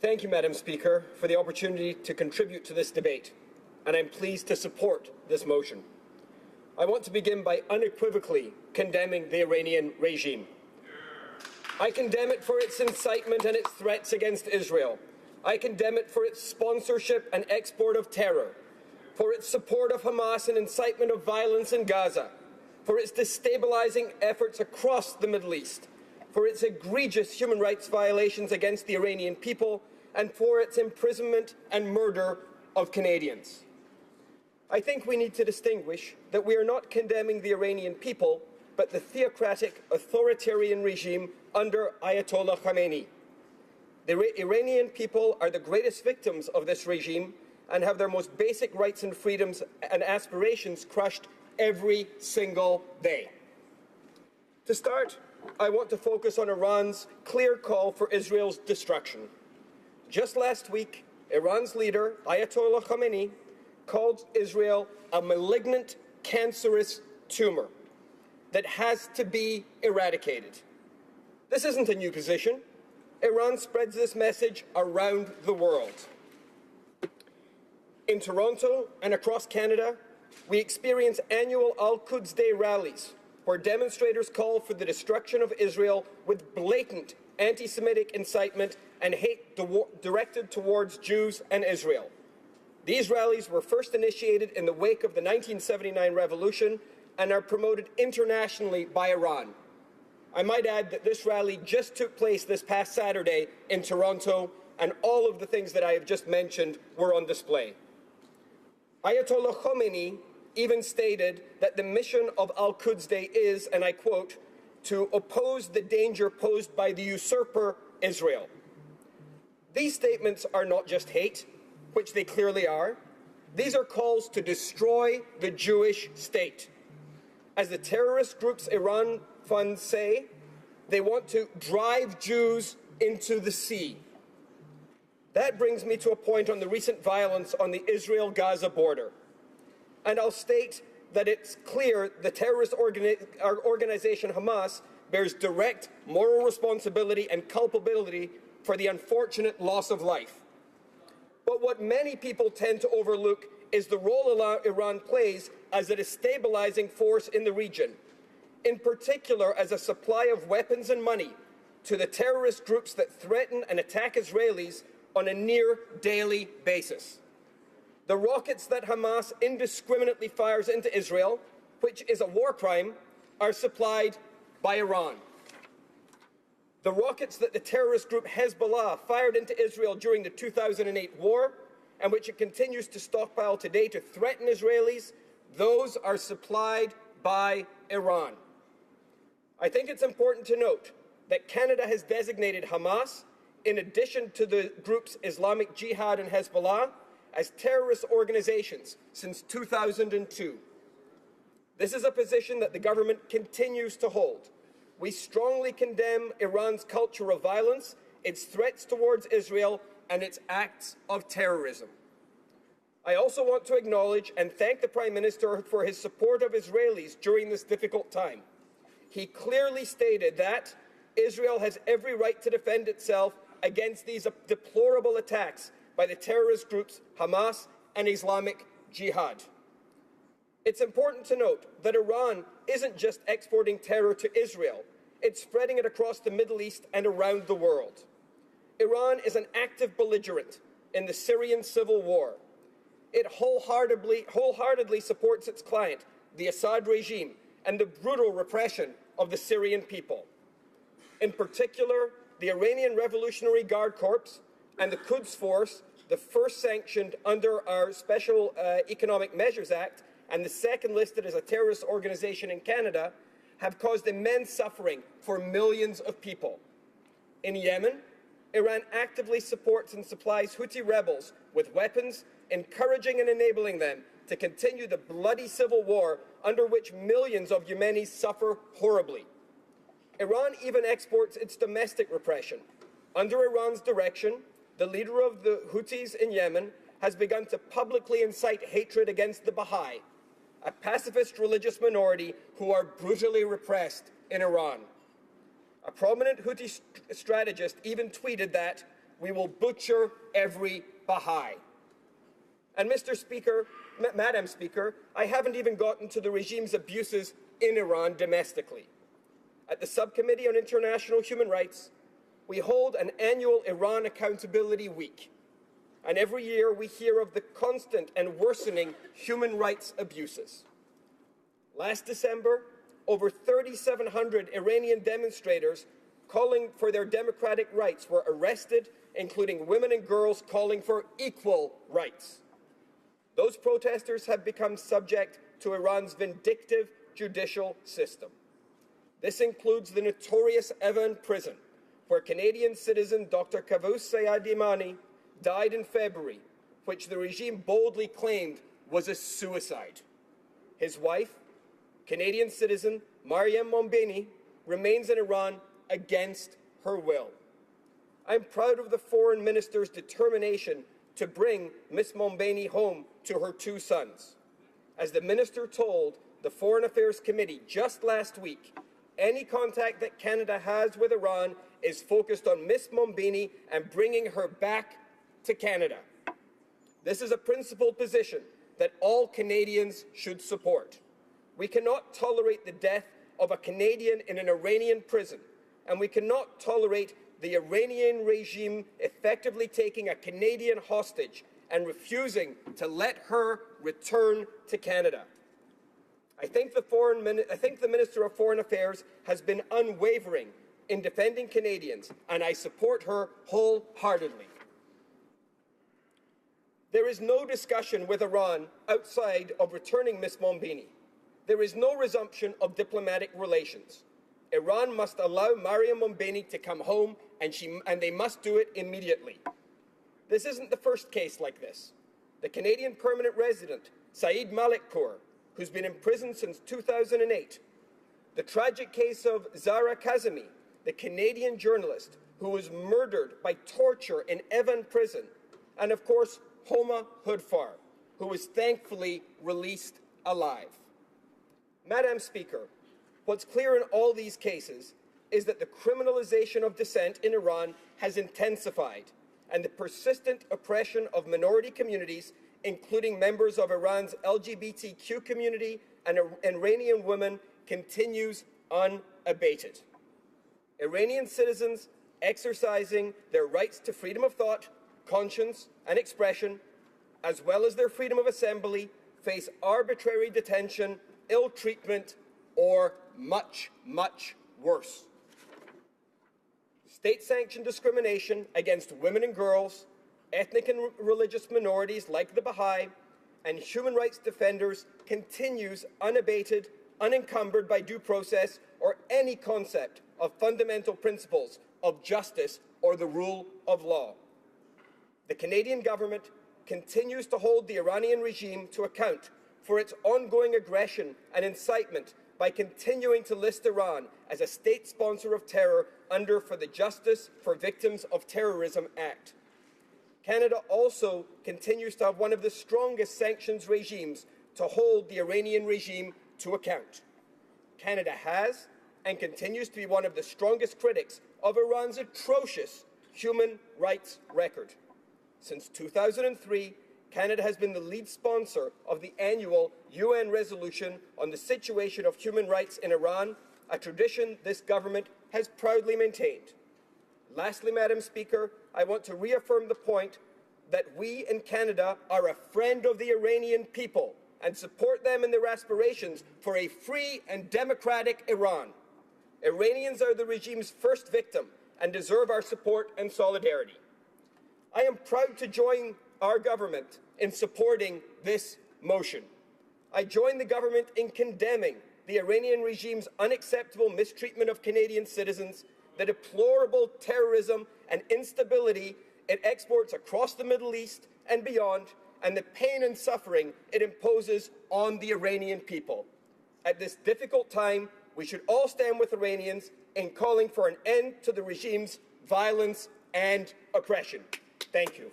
Thank you, Madam Speaker, for the opportunity to contribute to this debate, and I'm pleased to support this motion. I want to begin by unequivocally condemning the Iranian regime. I condemn it for its incitement and its threats against Israel. I condemn it for its sponsorship and export of terror, for its support of Hamas and incitement of violence in Gaza, for its destabilizing efforts across the Middle East, for its egregious human rights violations against the Iranian people, and for its imprisonment and murder of Canadians. I think we need to distinguish that we are not condemning the Iranian people, but the theocratic, authoritarian regime under Ayatollah Khamenei. The Iranian people are the greatest victims of this regime and have their most basic rights and freedoms and aspirations crushed every single day. To start, I want to focus on Iran's clear call for Israel's destruction. Just last week, Iran's leader, Ayatollah Khamenei, called Israel a malignant, cancerous tumor that has to be eradicated. This isn't a new position. Iran spreads this message around the world. In Toronto and across Canada, we experience annual Al-Quds Day rallies where demonstrators call for the destruction of Israel with blatant anti-Semitic incitement and hate directed towards Jews and Israel. These rallies were first initiated in the wake of the 1979 revolution and are promoted internationally by Iran. I might add that this rally just took place this past Saturday in Toronto, and all of the things that I have just mentioned were on display. Ayatollah Khamenei even stated that the mission of Al-Quds Day is, and I quote, to oppose the danger posed by the usurper Israel. These statements are not just hate, which they clearly are. These are calls to destroy the Jewish state. As the terrorist groups Iran funds say, they want to drive Jews into the sea. That brings me to a point on the recent violence on the Israel-Gaza border. And I'll state that it's clear the terrorist organization Hamas bears direct moral responsibility and culpability for the unfortunate loss of life. But what many people tend to overlook is the role Iran plays as a destabilizing force in the region, in particular as a supply of weapons and money to the terrorist groups that threaten and attack Israelis on a near daily basis. The rockets that Hamas indiscriminately fires into Israel, which is a war crime, are supplied by Iran. The rockets that the terrorist group Hezbollah fired into Israel during the 2008 war, and which it continues to stockpile today to threaten Israelis, those are supplied by Iran. I think it's important to note that Canada has designated Hamas, in addition to the groups Islamic Jihad and Hezbollah, as terrorist organizations since 2002. This is a position that the government continues to hold. We strongly condemn Iran's culture of violence, its threats towards Israel, and its acts of terrorism. I also want to acknowledge and thank the Prime Minister for his support of Israelis during this difficult time. He clearly stated that Israel has every right to defend itself against these deplorable attacks by the terrorist groups Hamas and Islamic Jihad. It's important to note that Iran isn't just exporting terror to Israel, it's spreading it across the Middle East and around the world. Iran is an active belligerent in the Syrian civil war. It wholeheartedly supports its client, the Assad regime, and the brutal repression of the Syrian people. In particular, the Iranian Revolutionary Guard Corps and the Quds Force, the first sanctioned under our Special Economic Measures Act and the second listed as a terrorist organization in Canada, have caused immense suffering for millions of people. In Yemen, Iran actively supports and supplies Houthi rebels with weapons, encouraging and enabling them to continue the bloody civil war under which millions of Yemenis suffer horribly. Iran even exports its domestic repression. Under Iran's direction, the leader of the Houthis in Yemen has begun to publicly incite hatred against the Baha'i, a pacifist religious minority who are brutally repressed in Iran. A prominent Houthi strategist even tweeted that we will butcher every Baha'i. And Madam Speaker, I haven't even gotten to the regime's abuses in Iran domestically. At the Subcommittee on International Human Rights, we hold an annual Iran Accountability Week. And every year we hear of the constant and worsening human rights abuses. Last December, over 3,700 Iranian demonstrators calling for their democratic rights were arrested, including women and girls calling for equal rights. Those protesters have become subject to Iran's vindictive judicial system. This includes the notorious Evin prison, where Canadian citizen Dr. Kavus Sayadimani died in February, which the regime boldly claimed was a suicide. His wife, Canadian citizen Maryam Mombeni, remains in Iran against her will. I'm proud of the Foreign Minister's determination to bring Ms. Mombeni home to her two sons. As the Minister told the Foreign Affairs Committee just last week, any contact that Canada has with Iran is focused on Ms. Mombeni and bringing her back to Canada. This is a principled position that all Canadians should support. We cannot tolerate the death of a Canadian in an Iranian prison, and we cannot tolerate the Iranian regime effectively taking a Canadian hostage and refusing to let her return to Canada. I think the Minister of Foreign Affairs has been unwavering in defending Canadians, and I support her wholeheartedly. There is no discussion with Iran outside of returning Ms. Mombeni. There is no resumption of diplomatic relations. Iran must allow Maryam Mombeni to come home, and they must do it immediately. This isn't the first case like this. The Canadian permanent resident, Saeed Malikpour, who's been in prison since 2008. The tragic case of Zahra Kazemi, the Canadian journalist who was murdered by torture in Evin prison. And of course, Homa Hudfar, who was thankfully released alive. Madam Speaker, what's clear in all these cases is that the criminalization of dissent in Iran has intensified, and the persistent oppression of minority communities, including members of Iran's LGBTQ community and Iranian women, continues unabated. Iranian citizens exercising their rights to freedom of thought, conscience, and expression, as well as their freedom of assembly, face arbitrary detention, ill treatment, or much, much worse. State-sanctioned discrimination against women and girls, ethnic and religious minorities like the Baha'i, and human rights defenders continues unabated, unencumbered by due process or any concept of fundamental principles of justice or the rule of law. The Canadian government continues to hold the Iranian regime to account for its ongoing aggression and incitement by continuing to list Iran as a state sponsor of terror under the Justice for Victims of Terrorism Act. Canada also continues to have one of the strongest sanctions regimes to hold the Iranian regime to account. Canada has and continues to be one of the strongest critics of Iran's atrocious human rights record. Since 2003, Canada has been the lead sponsor of the annual UN resolution on the situation of human rights in Iran, a tradition this government has proudly maintained. Lastly, Madam Speaker, I want to reaffirm the point that we in Canada are a friend of the Iranian people and support them in their aspirations for a free and democratic Iran. Iranians are the regime's first victim and deserve our support and solidarity. I am proud to join our government in supporting this motion. I join the government in condemning the Iranian regime's unacceptable mistreatment of Canadian citizens, the deplorable terrorism and instability it exports across the Middle East and beyond, and the pain and suffering it imposes on the Iranian people. At this difficult time, we should all stand with Iranians in calling for an end to the regime's violence and oppression. Thank you.